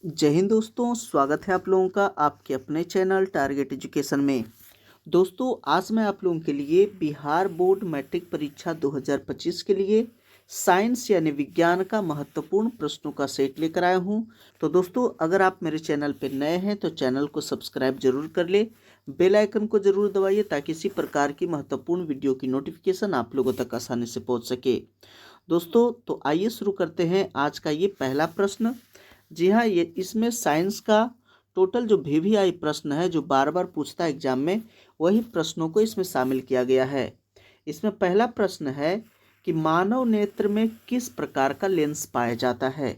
जय हिंद दोस्तों, स्वागत है आप लोगों का आपके अपने चैनल टारगेट एजुकेशन में। दोस्तों, आज मैं आप लोगों के लिए बिहार बोर्ड मैट्रिक परीक्षा 2025 के लिए साइंस यानी विज्ञान का महत्वपूर्ण प्रश्नों का सेट लेकर आया हूं। तो दोस्तों, अगर आप मेरे चैनल पर नए हैं तो चैनल को सब्सक्राइब जरूर कर ले, बेल आइकन को जरूर दबाइए ताकि इसी प्रकार की महत्वपूर्ण वीडियो की नोटिफिकेशन आप लोगों तक आसानी से पहुँच सके। दोस्तों, तो आइए शुरू करते हैं आज का ये पहला प्रश्न। जी हाँ, ये इसमें साइंस का टोटल जो वीवीआई प्रश्न है जो बार बार पूछता है एग्जाम में, वही प्रश्नों को इसमें शामिल किया गया है। इसमें पहला प्रश्न है कि मानव नेत्र में किस प्रकार का लेंस पाया जाता है।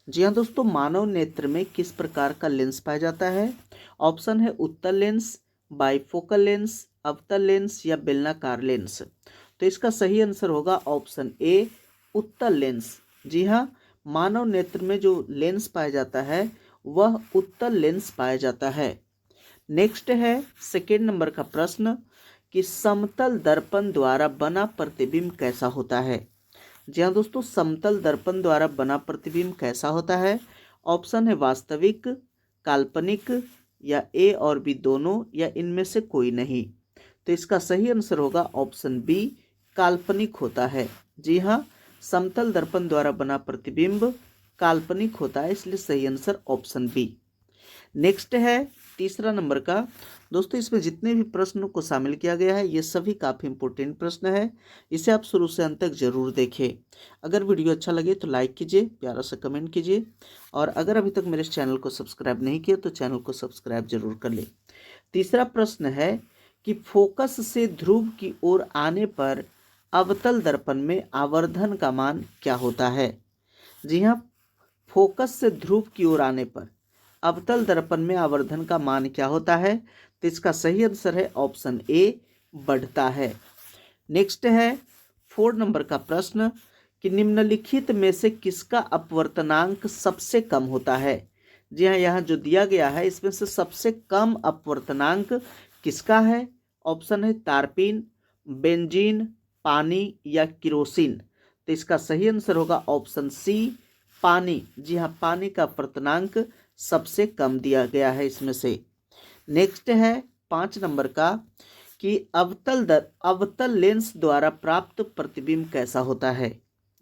जी हाँ दोस्तों, मानव नेत्र में किस प्रकार का लेंस पाया जाता है। ऑप्शन है उत्तल लेंस, बाइफोकल लेंस, अवतल लेंस या बेलनाकार लेंस। तो इसका सही आंसर होगा ऑप्शन ए, उत्तल लेंस। जी हाँ, मानव नेत्र में जो लेंस पाया जाता है वह उत्तल लेंस पाया जाता है। नेक्स्ट है सेकेंड नंबर का प्रश्न कि समतल दर्पण द्वारा बना प्रतिबिंब कैसा होता है। जी हाँ दोस्तों, समतल दर्पण द्वारा बना प्रतिबिंब कैसा होता है। ऑप्शन है वास्तविक, काल्पनिक या ए और बी दोनों या इनमें से कोई नहीं। तो इसका सही आंसर होगा ऑप्शन बी, काल्पनिक होता है। जी हाँ, समतल दर्पण द्वारा बना प्रतिबिंब काल्पनिक होता है, इसलिए सही आंसर ऑप्शन बी। नेक्स्ट है तीसरा नंबर का। दोस्तों, इसमें जितने भी प्रश्नों को शामिल किया गया है ये सभी काफ़ी इंपॉर्टेंट प्रश्न है, इसे आप शुरू से अंत तक जरूर देखें। अगर वीडियो अच्छा लगे तो लाइक कीजिए, प्यारा सा कमेंट कीजिए, और अगर अभी तक मेरे चैनल को सब्सक्राइब नहीं किया तो चैनल को सब्सक्राइब जरूर कर ले। तीसरा प्रश्न है कि फोकस से ध्रुव की ओर आने पर अवतल दर्पण में आवर्धन का मान क्या होता है। जी हाँ, फोकस से ध्रुव की ओर आने पर अवतल दर्पण में आवर्धन का मान क्या होता है। तो इसका सही आंसर है ऑप्शन ए, बढ़ता है। नेक्स्ट है 4 नंबर का प्रश्न कि निम्नलिखित में से किसका अपवर्तनांक सबसे कम होता है। जी हाँ, यहाँ जो दिया गया है इसमें से सबसे कम अपवर्तनांक किसका है। ऑप्शन है तारपीन, बेंजीन, पानी या किरोसिन। तो इसका सही आंसर होगा ऑप्शन सी, पानी। जी हाँ, पानी का अपवर्तनांक सबसे कम दिया गया है इसमें से। नेक्स्ट है 5 नंबर का कि अवतल लेंस द्वारा प्राप्त प्रतिबिंब कैसा होता है।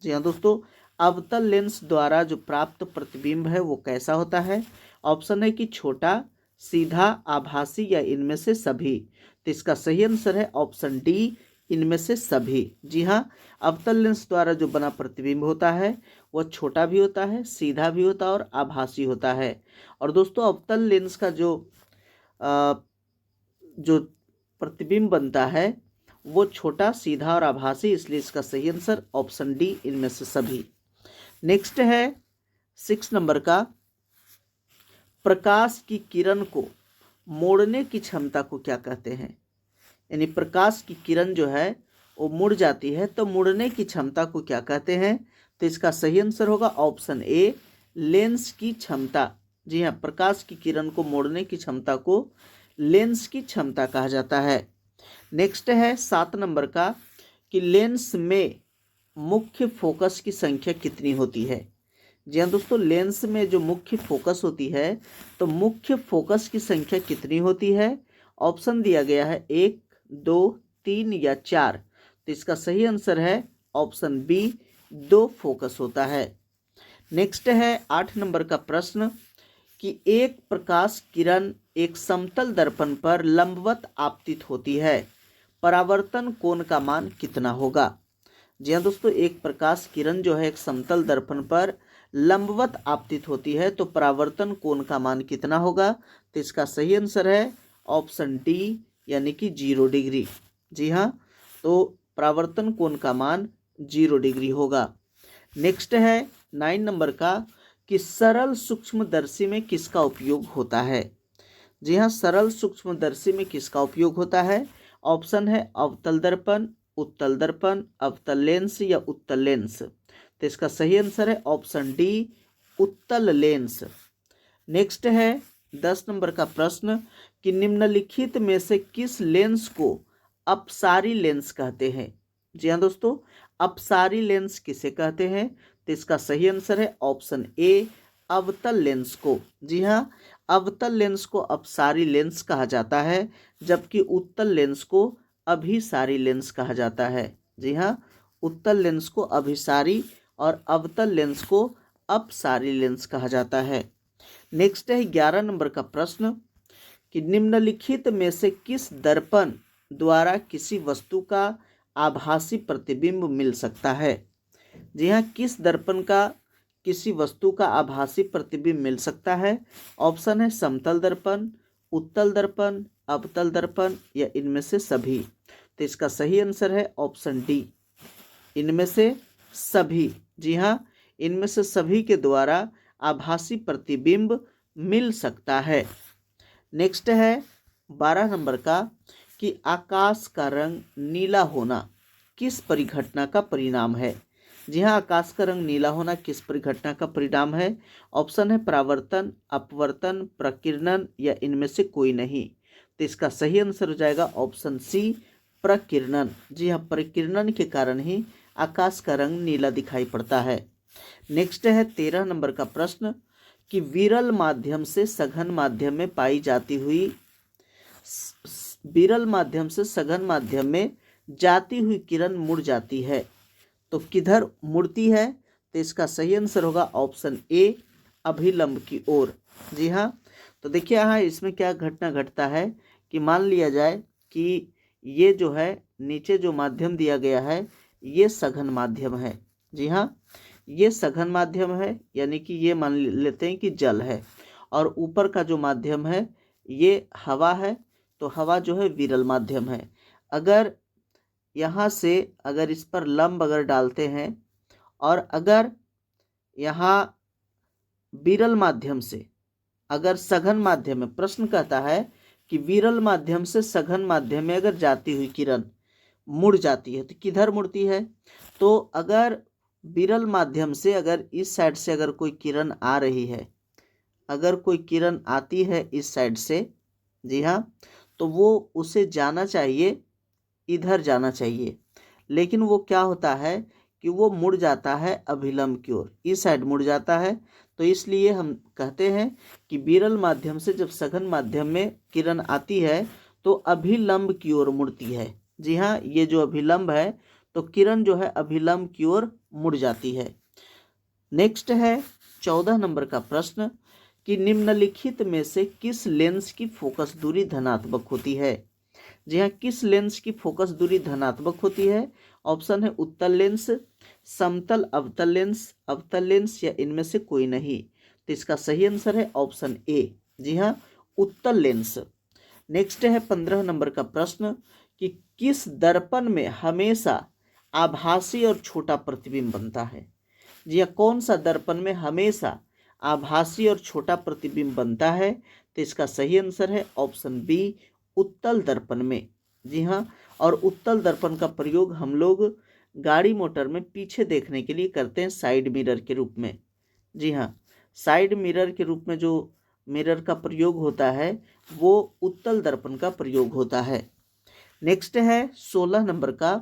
जी हाँ दोस्तों, अवतल लेंस द्वारा जो प्राप्त प्रतिबिंब है वो कैसा होता है। ऑप्शन है कि छोटा, सीधा, आभासी या इनमें से सभी। तो इसका सही आंसर है ऑप्शन डी, इनमें से सभी। जी हाँ, अवतल लेंस द्वारा जो बना प्रतिबिंब होता है वह छोटा भी होता है, सीधा भी होता है और आभासी होता है। और दोस्तों, अवतल लेंस का जो प्रतिबिंब बनता है वो छोटा, सीधा और आभासी, इसलिए इसका सही आंसर ऑप्शन डी, इनमें से सभी। नेक्स्ट है 6 नंबर का, प्रकाश की किरण को मोड़ने की क्षमता को क्या कहते हैं। यानी प्रकाश की किरण जो है वो मुड़ जाती है, तो मुड़ने की क्षमता को क्या कहते हैं। तो इसका सही आंसर होगा ऑप्शन ए, लेंस की क्षमता। जी हाँ, प्रकाश की किरण को मोड़ने की क्षमता को लेंस की क्षमता कहा जाता है। नेक्स्ट है 7 नंबर का कि लेंस में मुख्य फोकस की संख्या कितनी होती है। जी हाँ दोस्तों, लेंस में जो मुख्य फोकस होती है तो मुख्य फोकस की संख्या कितनी होती है। ऑप्शन दिया गया है 1, 2, 3 या 4। तो इसका सही आंसर है ऑप्शन बी, 2 फोकस होता है। नेक्स्ट है 8 नंबर का प्रश्न कि एक प्रकाश किरण एक समतल दर्पण पर लंबवत आपतित होती है, परावर्तन कोण का मान कितना होगा। जी हाँ दोस्तों, एक प्रकाश किरण जो है एक समतल दर्पण पर लंबवत आपतित होती है तो परावर्तन कोण का मान कितना होगा। तो इसका सही आंसर है ऑप्शन डी, यानी कि 0 डिग्री। जी हाँ, तो परावर्तन कोण का मान 0 डिग्री होगा। नेक्स्ट है 9 नंबर का कि सरल सूक्ष्मदर्शी में किसका उपयोग होता है। जी हाँ, सरल सूक्ष्मदर्शी में किसका उपयोग होता है। ऑप्शन है अवतल दर्पण, उत्तल दर्पण, अवतल लेंस या उत्तल लेंस। तो इसका सही आंसर है ऑप्शन डी, उत्तल लेंस। नेक्स्ट है 10 नंबर का प्रश्न कि निम्नलिखित में से किस लेंस को अपसारी लेंस कहते हैं। जी हाँ दोस्तों, अपसारी लेंस किसे कहते हैं। तो इसका सही आंसर है ऑप्शन ए, अवतल लेंस को। जी हाँ, अवतल लेंस को अपसारी लेंस कहा जाता है, जबकि उत्तल लेंस को अभिसारी लेंस कहा जाता है। जी हाँ, उत्तल लेंस को अभिसारी और अवतल लेंस को अपसारी लेंस कहा जाता है। नेक्स्ट है 11 नंबर का प्रश्न कि निम्नलिखित में से किस दर्पण द्वारा किसी वस्तु का आभासी प्रतिबिंब मिल सकता है। जी हाँ, किस दर्पण का किसी वस्तु का आभासी प्रतिबिंब मिल सकता है। ऑप्शन है समतल दर्पण, उत्तल दर्पण, अवतल दर्पण या इनमें से सभी। तो इसका सही आंसर है ऑप्शन डी, इनमें से सभी। जी हाँ, इनमें से सभी के द्वारा आभासी प्रतिबिंब मिल सकता है। नेक्स्ट है 12 नंबर का कि आकाश का रंग नीला होना किस परिघटना का परिणाम है। जी हाँ, आकाश का रंग नीला होना किस परिघटना का परिणाम है। ऑप्शन है परावर्तन, अपवर्तन, प्रकीर्णन या इनमें से कोई नहीं। तो इसका सही आंसर हो जाएगा ऑप्शन सी, प्रकीर्णन। जी हाँ, प्रकीर्णन के कारण ही आकाश का रंग नीला दिखाई पड़ता है। नेक्स्ट है 13 नंबर का प्रश्न कि विरल माध्यम से सघन माध्यम में पाई जाती हुई विरल माध्यम से सघन माध्यम में जाती हुई किरण मुड़ जाती है, तो किधर मुड़ती है। तो इसका सही आंसर होगा ऑप्शन ए, अभिलंब की ओर। जी हाँ, तो देखिए यहाँ इसमें क्या घटना घटता है कि मान लिया जाए कि ये जो है नीचे जो माध्यम दिया गया है ये सघन माध्यम है। जी हाँ, ये सघन माध्यम है, यानी कि ये मान लेते हैं कि जल है, और ऊपर का जो माध्यम है ये हवा है, तो हवा जो है विरल माध्यम है। अगर यहाँ से अगर इस पर लंब अगर डालते हैं और अगर यहाँ विरल माध्यम से अगर सघन माध्यम में, प्रश्न कहता है कि विरल माध्यम से सघन माध्यम में अगर जाती हुई किरण मुड़ जाती है तो किधर मुड़ती है। तो अगर विरल माध्यम से अगर इस साइड से अगर कोई किरण आ रही है, अगर कोई किरण आती है इस साइड से, जी हाँ, तो वो उसे जाना चाहिए, इधर जाना चाहिए, लेकिन वो क्या होता है कि वो मुड़ जाता है अभिलंब की ओर, इस साइड मुड़ जाता है। तो इसलिए हम कहते हैं कि विरल माध्यम से जब सघन माध्यम में किरण आती है तो अभिलंब की ओर मुड़ती है। जी हाँ, ये जो अभिलंब है तो किरण जो है अभिलंब की ओर मुड़ जाती है। नेक्स्ट है 14 नंबर का प्रश्न कि निम्नलिखित में से किस लेंस की फोकस दूरी धनात्मक होती है। जी हाँ, किस लेंस की फोकस दूरी धनात्मक होती है। ऑप्शन है उत्तल लेंस, समतल अवतल लेंस या इनमें से कोई नहीं। तो इसका सही आंसर है ऑप्शन ए, जी हाँ, उत्तल लेंस। नेक्स्ट है 15 नंबर का प्रश्न कि किस दर्पण में हमेशा आभासी और छोटा प्रतिबिंब बनता है। जी हाँ, कौन सा दर्पण में हमेशा आभासी और छोटा प्रतिबिंब बनता है। तो इसका सही आंसर है ऑप्शन बी, उत्तल दर्पण में। जी हाँ, और उत्तल दर्पण का प्रयोग हम लोग गाड़ी मोटर में पीछे देखने के लिए करते हैं साइड मिरर के रूप में। जी हाँ, साइड मिरर के रूप में जो मिरर का प्रयोग होता है वो उत्तल दर्पण का प्रयोग होता है। नेक्स्ट है 16 नंबर का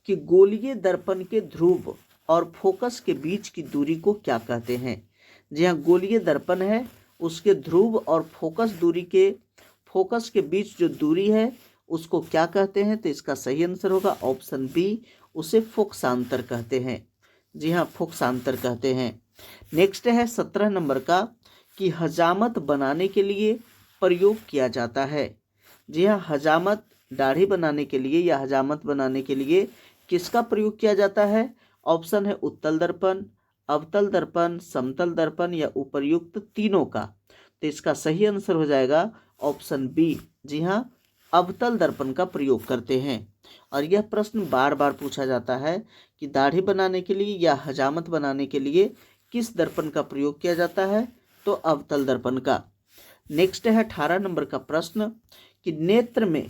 कि गोलीय दर्पण के ध्रुव और फोकस के बीच की दूरी को क्या कहते हैं। जी हाँ, गोलीय दर्पण है उसके ध्रुव और फोकस के बीच जो दूरी है उसको क्या कहते हैं। तो इसका सही आंसर होगा ऑप्शन बी, उसे फोकसांतर कहते हैं। जी हाँ, फोकसांतर कहते हैं। नेक्स्ट है 17 नंबर का कि हजामत बनाने के लिए प्रयोग किया जाता है। जी हाँ, हजामत दाढ़ी बनाने के लिए या हजामत बनाने के लिए किसका प्रयोग किया जाता है। ऑप्शन है उत्तल दर्पण, अवतल दर्पण, समतल दर्पण या उपर्युक्त तीनों का। तो इसका सही आंसर हो जाएगा ऑप्शन बी, जी हाँ, अवतल दर्पण का प्रयोग करते हैं। और यह प्रश्न बार बार पूछा जाता है कि दाढ़ी बनाने के लिए या हजामत बनाने के लिए किस दर्पण का प्रयोग किया जाता है, तो अवतल दर्पण का। नेक्स्ट है 18 नंबर का प्रश्न कि नेत्र में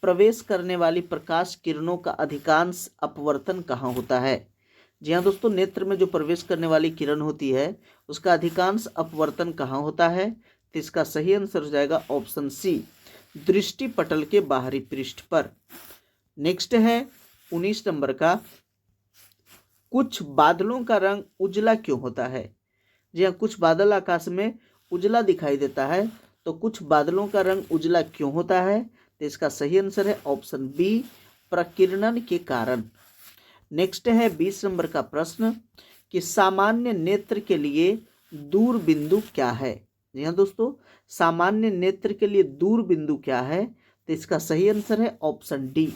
प्रवेश करने वाली प्रकाश किरणों का अधिकांश अपवर्तन कहाँ होता है। जी हाँ दोस्तों, नेत्र में जो प्रवेश करने वाली किरण होती है उसका अधिकांश अपवर्तन कहाँ होता है। तो इसका सही आंसर हो जाएगा ऑप्शन सी, दृष्टि पटल के बाहरी पृष्ठ पर। नेक्स्ट है 19 नंबर का, कुछ बादलों का रंग उजला क्यों होता है। जी हाँ, कुछ बादल आकाश में उजला दिखाई देता है, तो कुछ बादलों का रंग उजला क्यों होता है? तो इसका सही आंसर है ऑप्शन बी, प्रकीर्णन के कारण। नेक्स्ट है 20 नंबर का प्रश्न कि सामान्य नेत्र के लिए दूर बिंदु क्या है? जी हाँ दोस्तों, सामान्य नेत्र के लिए दूर बिंदु क्या है? तो इसका सही आंसर है ऑप्शन डी,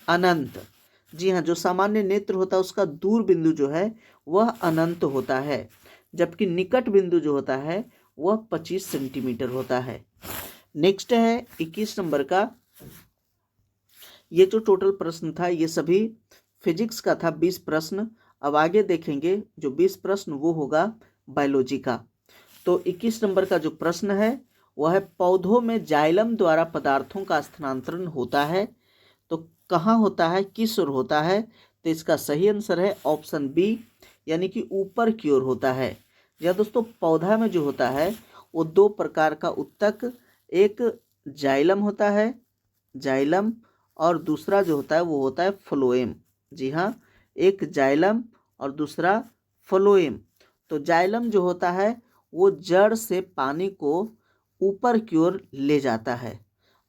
अनंत। जी हाँ, जो सामान्य नेत्र होता है उसका दूर बिंदु जो है वह अनंत होता है, जबकि निकट बिंदु जो होता है वह 25 सेंटीमीटर होता है। नेक्स्ट है 21 नंबर का। ये जो टोटल प्रश्न था ये सभी फिजिक्स का था, 20 प्रश्न। अब आगे देखेंगे जो 20 प्रश्न वो होगा बायोलॉजी का। तो 21 नंबर का जो प्रश्न है वह है पौधों में जाइलम द्वारा पदार्थों का स्थानांतरण होता है, तो कहाँ होता है, किस ओर होता है? तो इसका सही आंसर है ऑप्शन बी, यानी कि ऊपर की ओर होता है। या दोस्तों, पौधा में जो होता है वो दो प्रकार का उत्तक, एक जाइलम होता है, जाइलम, और दूसरा जो होता है वो होता है फ्लोएम। जी हाँ, एक जाइलम और दूसरा फ्लोएम। तो जाइलम जो होता है वो जड़ से पानी को ऊपर की ओर ले जाता है,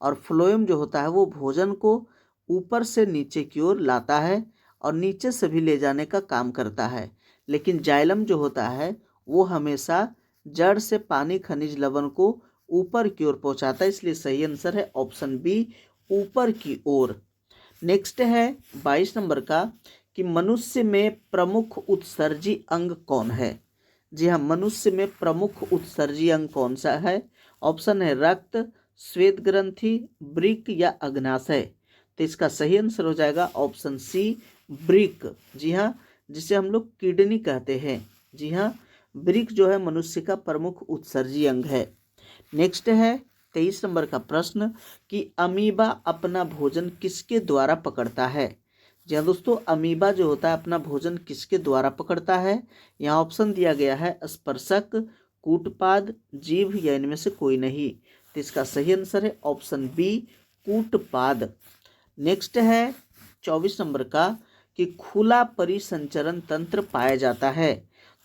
और फ्लोएम जो होता है वो भोजन को ऊपर से नीचे की ओर लाता है और नीचे से भी ले जाने का काम करता है। लेकिन जाइलम जो होता है वो हमेशा जड़ से पानी, खनिज, लवण को ऊपर की ओर पहुंचाता है, इसलिए सही आंसर है ऑप्शन बी, ऊपर की ओर। नेक्स्ट है 22 नंबर का कि मनुष्य में प्रमुख उत्सर्जी अंग कौन है? जी हाँ, मनुष्य में प्रमुख उत्सर्जी अंग कौन सा है? ऑप्शन है रक्त, श्वेत ग्रंथि, वृक्क या अग्नाशय। तो इसका सही आंसर हो जाएगा ऑप्शन सी, वृक्क। जी हाँ, जिसे हम लोग किडनी कहते हैं। जी हाँ, वृक्क जो है मनुष्य का प्रमुख उत्सर्जी अंग है। नेक्स्ट है 23 नंबर का प्रश्न कि अमीबा अपना भोजन किसके द्वारा पकड़ता है? जी हाँ दोस्तों, अमीबा जो होता है अपना भोजन किसके द्वारा पकड़ता है? यहाँ ऑप्शन दिया गया है स्पर्शक, कूटपाद, जीभ या इनमें से कोई नहीं। तो इसका सही आंसर है ऑप्शन बी, कूटपाद। नेक्स्ट है 24 नंबर का कि खुला परिसंचरण तंत्र पाया जाता है।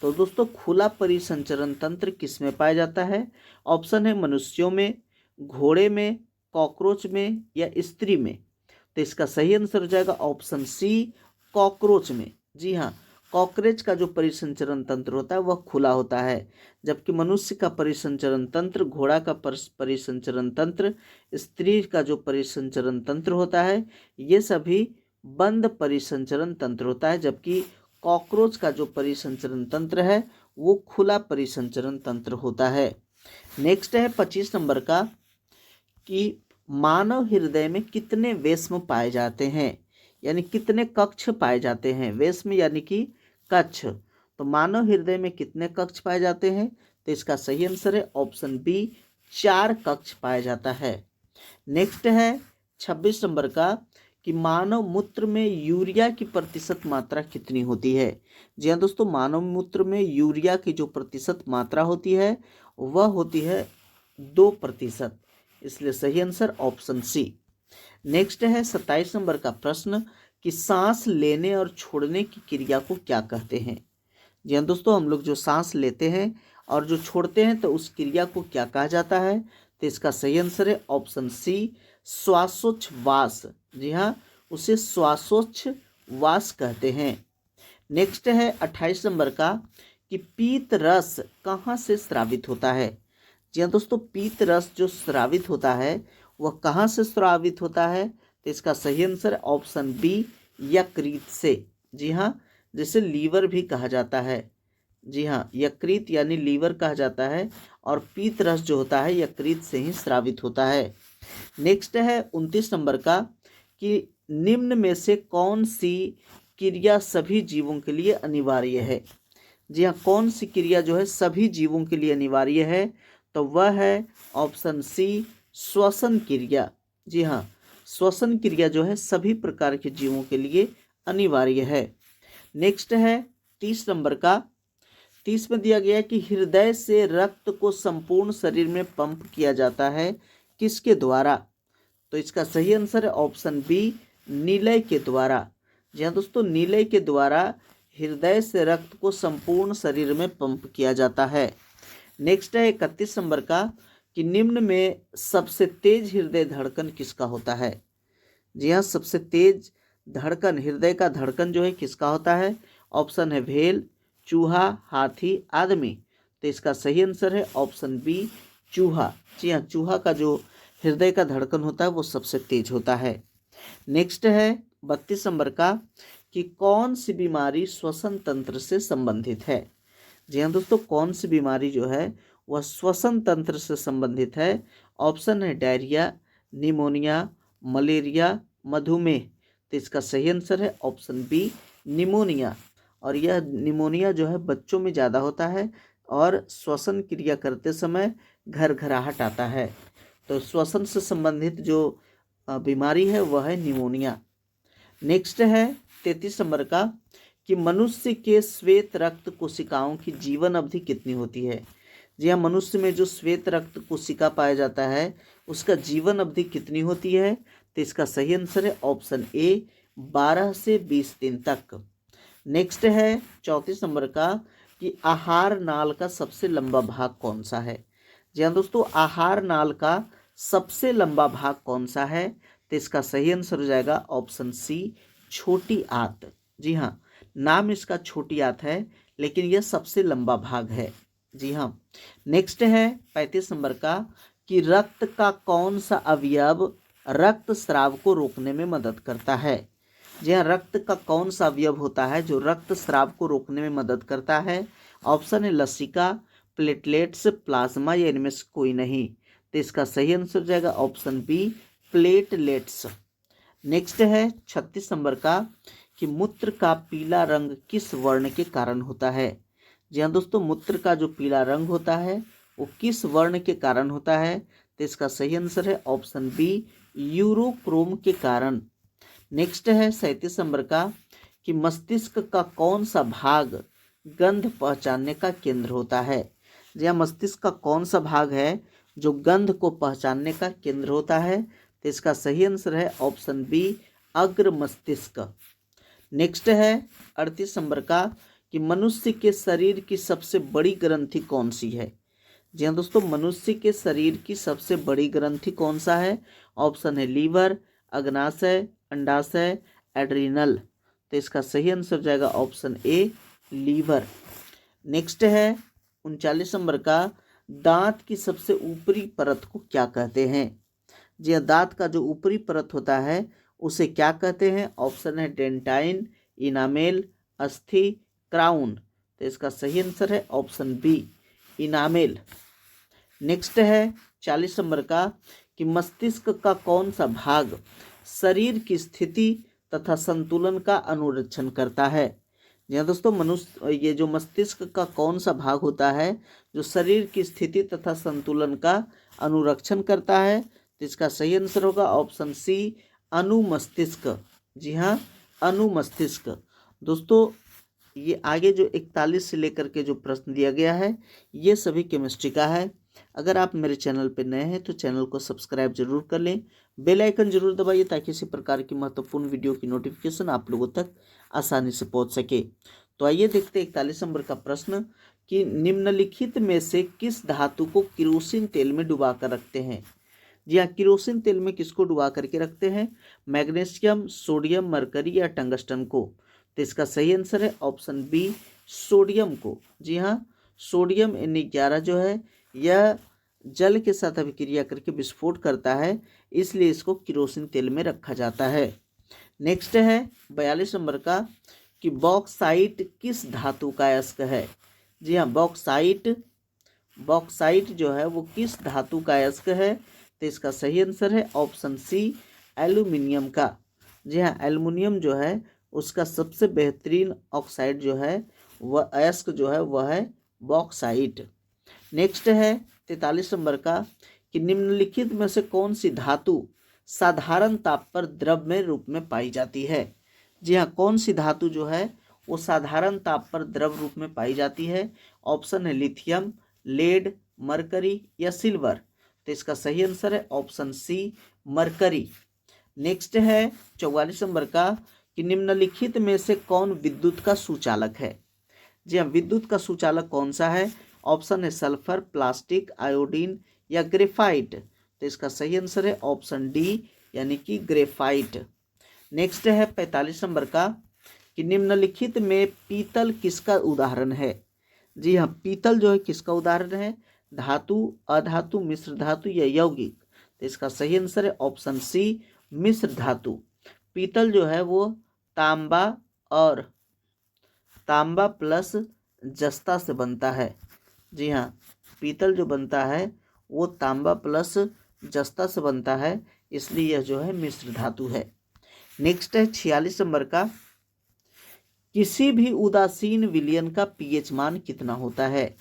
तो दोस्तों, खुला परिसंचरण तंत्र किस में पाया जाता है? ऑप्शन है मनुष्यों में, घोड़े में, कॉकरोच में या स्त्री में। तो इसका सही आंसर हो जाएगा ऑप्शन सी, कॉकरोच में। जी हाँ, कॉकरोच का जो परिसंचरण तंत्र होता है वह खुला होता है, जबकि मनुष्य का परिसंचरण तंत्र, घोड़ा का परिसंचरण तंत्र, स्त्री का जो परिसंचरण तंत्र होता है ये सभी बंद परिसंचरण तंत्र होता है, जबकि कॉकरोच का जो परिसंचरण तंत्र है वो खुला परिसंचरण तंत्र होता है। नेक्स्ट है 25 नंबर का कि मानव हृदय में कितने वेश्म पाए जाते हैं, यानी कितने कक्ष पाए जाते हैं? वेश्म यानी कि कक्ष। तो मानव हृदय में कितने कक्ष पाए जाते हैं? तो इसका सही आंसर है ऑप्शन बी, 4 कक्ष पाया जाता है। नेक्स्ट है 26 नंबर का कि मानव मूत्र में यूरिया की प्रतिशत मात्रा कितनी होती है? जी हाँ दोस्तों, मानव मूत्र में यूरिया की जो प्रतिशत मात्रा होती है वह होती है 2%, इसलिए सही आंसर ऑप्शन सी। नेक्स्ट है 27 नंबर का प्रश्न कि सांस लेने और छोड़ने की क्रिया को क्या कहते हैं? जी हाँ दोस्तों, हम लोग जो सांस लेते हैं और जो छोड़ते हैं तो उस क्रिया को क्या कहा जाता है? तो इसका सही आंसर है ऑप्शन सी, श्वासोच्छवास। जी हाँ, उसे श्वासोच्छवास कहते हैं। नेक्स्ट है 28 नंबर का कि पीत रस कहाँ से स्रावित होता है? जी हाँ दोस्तों, पीत रस जो स्रावित होता है वह कहाँ से स्रावित होता है? तो इसका सही आंसर ऑप्शन बी, यकृत से। जी हाँ, जिसे लीवर भी कहा जाता है। जी हाँ, यकृत यानी लीवर कहा जाता है, और पीत रस जो होता है यकृत से ही स्रावित होता है। नेक्स्ट है 29 नंबर का कि निम्न में से कौन सी क्रिया सभी जीवों के लिए अनिवार्य है? जी हाँ, कौन सी क्रिया जो है सभी जीवों के लिए अनिवार्य है? तो वह है ऑप्शन सी, श्वसन क्रिया। जी हाँ, श्वसन क्रिया जो है सभी प्रकार के जीवों के लिए अनिवार्य है। नेक्स्ट है 30 नंबर का। 30 में दिया गया है कि हृदय से रक्त को संपूर्ण शरीर में पंप किया जाता है किसके द्वारा? तो इसका सही आंसर है ऑप्शन बी, नीलय के द्वारा। जी हाँ दोस्तों, नीलय के द्वारा हृदय से रक्त को संपूर्ण शरीर में पंप किया जाता है। नेक्स्ट है 31 नंबर का कि निम्न में सबसे तेज हृदय धड़कन किसका होता है। जी हाँ, सबसे तेज धड़कन, हृदय का धड़कन जो है किसका होता है। ऑप्शन है भेल, चूहा, हाथी, आदमी। तो इसका सही आंसर है ऑप्शन बी, चूहा। जी हाँ, चूहा का जो हृदय का धड़कन होता है वो सबसे तेज होता है। नेक्स्ट है 32 नंबर का कि कौन सी बीमारी श्वसन तंत्र से संबंधित है। जी हाँ दोस्तों, कौन सी बीमारी जो है वह श्वसन तंत्र से संबंधित है। ऑप्शन है डायरिया, निमोनिया, मलेरिया, मधुमेह। तो इसका सही आंसर है ऑप्शन बी, निमोनिया। और यह निमोनिया जो है बच्चों में ज़्यादा होता है और श्वसन क्रिया करते समय घरघराहट आता है। तो श्वसन से संबंधित जो बीमारी है वह है निमोनिया। नेक्स्ट है 33 नंबर का कि मनुष्य के श्वेत रक्त कोशिकाओं की जीवन अवधि कितनी होती है। जी हाँ, मनुष्य में जो श्वेत रक्त कोशिका पाया जाता है उसका जीवन अवधि कितनी होती है। तो इसका सही आंसर है ऑप्शन ए, 12 से 20 दिन तक। नेक्स्ट है 34 नंबर का कि आहार नाल का सबसे लंबा भाग कौन सा है। जी हाँ दोस्तों, आहार नाल का सबसे लंबा भाग कौन सा है। तो इसका सही आंसर हो जाएगा ऑप्शन सी, छोटी आंत। जी हाँ, नाम इसका छोटी आंत है लेकिन यह सबसे लंबा भाग है। जी हाँ। नेक्स्ट है 35 नंबर का कि रक्त का कौन सा अवयव रक्त स्राव को रोकने में मदद करता है। जी हाँ, रक्त का कौन सा अवयव होता है जो रक्त स्राव को रोकने में मदद करता है। ऑप्शन है लसिका, प्लेटलेट्स, प्लाज्मा या इनमें से कोई नहीं। तो इसका सही आंसर हो जाएगा ऑप्शन बी, प्लेटलेट्स। नेक्स्ट है 36 नंबर का कि मूत्र का पीला रंग किस वर्ण के कारण होता है। जी हाँ दोस्तों, मूत्र का जो पीला रंग होता है वो किस वर्ण के कारण होता है। तो इसका सही आंसर है ऑप्शन बी, यूरोक्रोम के कारण। नेक्स्ट है 37 नंबर का कि मस्तिष्क का कौन सा भाग गंध पहचानने का केंद्र होता है। जी हाँ, मस्तिष्क का कौन सा भाग है जो गंध को पहचानने का केंद्र होता है। तो इसका सही आंसर है ऑप्शन बी, अग्र मस्तिष्क। नेक्स्ट है 38 नंबर का कि मनुष्य के शरीर की सबसे बड़ी ग्रंथि कौन सी है। जी हाँ दोस्तों, मनुष्य के शरीर की सबसे बड़ी ग्रंथि कौन सा है। ऑप्शन है लीवर, अग्नाशय, अंडाशय, एड्रिनल। तो इसका सही आंसर हो जाएगा ऑप्शन ए, लीवर। नेक्स्ट है 39 नंबर का दांत की सबसे ऊपरी परत को क्या कहते हैं। जी हाँ, दांत का जो ऊपरी परत होता है उसे क्या कहते हैं। ऑप्शन है डेंटाइन, इनामेल, अस्थि, क्राउन। तो इसका सही आंसर है ऑप्शन बी, इनामेल। नेक्स्ट है 40 नंबर का कि मस्तिष्क का कौन सा भाग शरीर की स्थिति तथा संतुलन का अनुरक्षण करता है। जी हाँ दोस्तों, ये जो मस्तिष्क का कौन सा भाग होता है जो शरीर की स्थिति तथा संतुलन का अनुरक्षण करता है। तो इसका सही आंसर होगा ऑप्शन सी, अनुमस्तिष्क। जी हाँ, अनुमस्तिष्क। दोस्तों, ये आगे जो 41 से लेकर के जो प्रश्न दिया गया है ये सभी केमिस्ट्री का है। अगर आप मेरे चैनल पर नए हैं तो चैनल को सब्सक्राइब जरूर कर लें, बेल आइकन जरूर दबाइए ताकि इसी प्रकार की महत्वपूर्ण वीडियो की नोटिफिकेशन आप लोगों तक आसानी से पहुंच सके। तो आइए देखते हैं 41 नंबर का प्रश्न कि निम्नलिखित में से किस धातु को केरोसिन तेल में डुबा कर रखते हैं। जी हाँ, केरोसिन तेल में किसको डुबा करके रखते हैं। मैग्नीशियम, सोडियम, मरकरी या टंगस्टन को। तो इसका सही आंसर है ऑप्शन बी, सोडियम को। जी हाँ, सोडियम Na11 जो है यह जल के साथ अभिक्रिया करके विस्फोट करता है, इसलिए इसको केरोसिन तेल में रखा जाता है। नेक्स्ट है 42 नंबर का कि बॉक्साइट किस धातु का अयस्क है। जी हाँ, बॉक्साइट जो है वो किस धातु का अयस्क है। तो इसका सही आंसर है ऑप्शन सी, एल्यूमिनियम का। जी हाँ, एल्युमिनियम जो है उसका सबसे बेहतरीन ऑक्साइड जो है वह अयस्क जो है वह है बॉक्साइट। नेक्स्ट है 43 नंबर का कि निम्नलिखित में से कौन सी धातु साधारण ताप पर द्रव्य रूप में पाई जाती है। जी हाँ, कौन सी धातु जो है वो साधारण ताप पर द्रव रूप में पाई जाती है। ऑप्शन है लिथियम, लेड, मरकरी या सिल्वर। तो इसका सही आंसर है ऑप्शन सी, मरकरी। नेक्स्ट है 44 नंबर का कि निम्नलिखित में से कौन विद्युत का सुचालक है। जी हाँ, विद्युत का सुचालक कौन सा है? ऑप्शन है सल्फर, प्लास्टिक, आयोडीन या ग्रेफाइट। तो इसका सही आंसर है ऑप्शन डी यानी कि ग्रेफाइट। नेक्स्ट है 45 नंबर का कि निम्नलिखित में पीतल किसका उदाहरण है। जी हाँ, पीतल जो है किसका उदाहरण है? धातु, अधातु, मिश्र धातु या यौगिक। तो इसका सही आंसर है ऑप्शन सी मिश्र धातु। पीतल जो है वो तांबा और तांबा प्लस जस्ता से बनता है। जी हाँ, पीतल जो बनता है वो तांबा प्लस जस्ता से बनता है, इसलिए यह जो है मिश्र धातु है। नेक्स्ट है 46 नंबर का, किसी भी उदासीन विलयन का पीएच मान कितना होता है।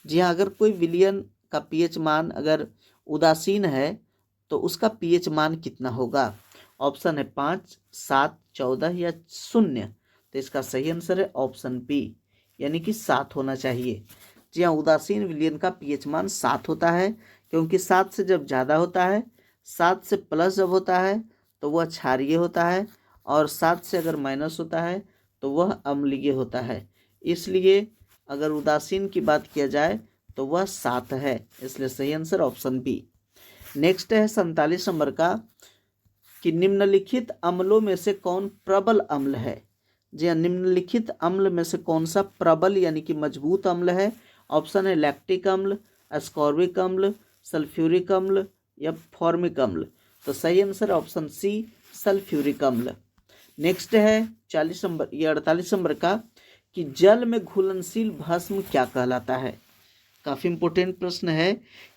जी हाँ, अगर कोई विलयन का पीएच मान अगर उदासीन है तो उसका पीएच मान कितना होगा। ऑप्शन है 5, 7, 14 या 0। तो इसका सही आंसर है ऑप्शन बी यानी कि 7 होना चाहिए। जी हाँ, उदासीन विलयन का पीएच मान 7 होता है, क्योंकि 7 से जब ज़्यादा होता है, 7 से प्लस जब होता है तो वह क्षारीय होता है, और 7 से अगर माइनस होता है तो वह अम्लीय होता है। इसलिए अगर उदासीन की बात किया जाए तो वह 7 है, इसलिए सही आंसर ऑप्शन बी। नेक्स्ट है 47 नंबर का कि निम्नलिखित अम्लों में से कौन प्रबल अम्ल है। जी हाँ, निम्नलिखित अम्ल में से कौन सा प्रबल यानी कि मजबूत अम्ल है। ऑप्शन है लैक्टिक अम्ल, एस्कॉर्बिक अम्ल, सल्फ्यूरिक अम्ल या फॉर्मिक अम्ल। तो सही आंसर ऑप्शन सी सल्फ्यूरिक अम्ल। नेक्स्ट है 48 नंबर का कि जल में घुलनशील भस्म क्या कहलाता है। काफ़ी इंपॉर्टेंट प्रश्न है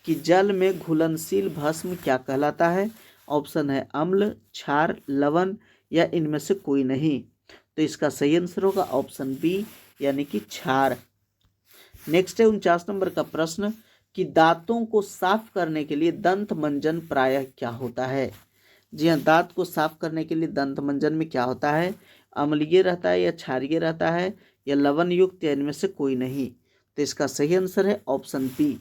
कि जल में घुलनशील भस्म क्या कहलाता है। ऑप्शन है अम्ल, क्षार, लवण या इनमें से कोई नहीं। तो इसका सही आंसर होगा ऑप्शन बी यानी कि क्षार। नेक्स्ट है 49 नंबर का प्रश्न कि दांतों को साफ करने के लिए दंत मंजन प्रायः क्या होता है। जी हाँ, दांत को साफ करने के लिए दंत मंजन में क्या होता है। अम्लीय रहता है या क्षारीय रहता है या लवण युक्त या इनमें से कोई नहीं। तो इसका सही आंसर है ऑप्शन बी।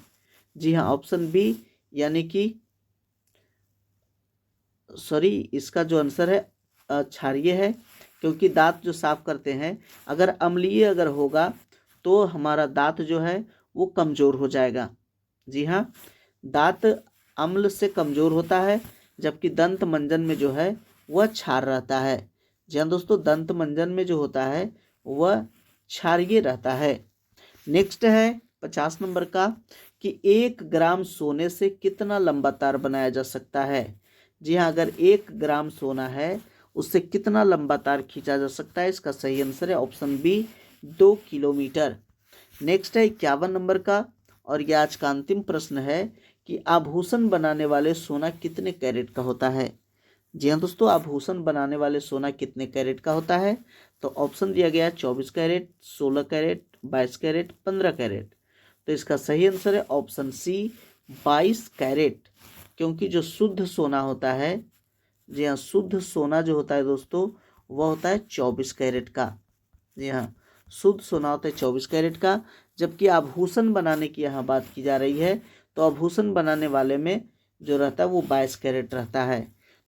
जी हाँ, ऑप्शन बी यानी कि इसका जो आंसर है क्षारीय है, क्योंकि दांत जो साफ करते हैं अगर अम्लीय अगर होगा तो हमारा दांत जो है वो कमज़ोर हो जाएगा। जी हाँ, दांत अम्ल से कमज़ोर होता है, जबकि दंत मंजन में जो है वह क्षार रहता है। जी हाँ दोस्तों, दंत मंजन में जो होता है वह क्षारीय रहता है। नेक्स्ट है 50 नंबर का कि 1 ग्राम सोने से कितना लंबा तार बनाया जा सकता है। जी हाँ, अगर 1 ग्राम सोना है उससे कितना लंबा तार खींचा जा सकता है। इसका सही आंसर है ऑप्शन बी 2 किलोमीटर। नेक्स्ट है 51 नंबर का, और यह आज का अंतिम प्रश्न है कि आभूषण बनाने वाले सोना कितने कैरेट का होता है। जी हाँ दोस्तों, आभूषण बनाने वाले सोना कितने कैरेट का होता है। तो ऑप्शन दिया गया है 24 कैरेट, 16 कैरेट, 22 कैरेट, 15 कैरेट। तो इसका सही आंसर है ऑप्शन सी 22 कैरेट, क्योंकि जो शुद्ध सोना होता है, जी हाँ, शुद्ध सोना जो होता है दोस्तों वह होता है 24 कैरेट का। जी हाँ, शुद्ध सोना होता है 24 कैरेट का, जबकि आभूषण बनाने की यहाँ बात की जा रही है तो आभूषण बनाने वाले में जो रहता है वो 22 कैरेट रहता है।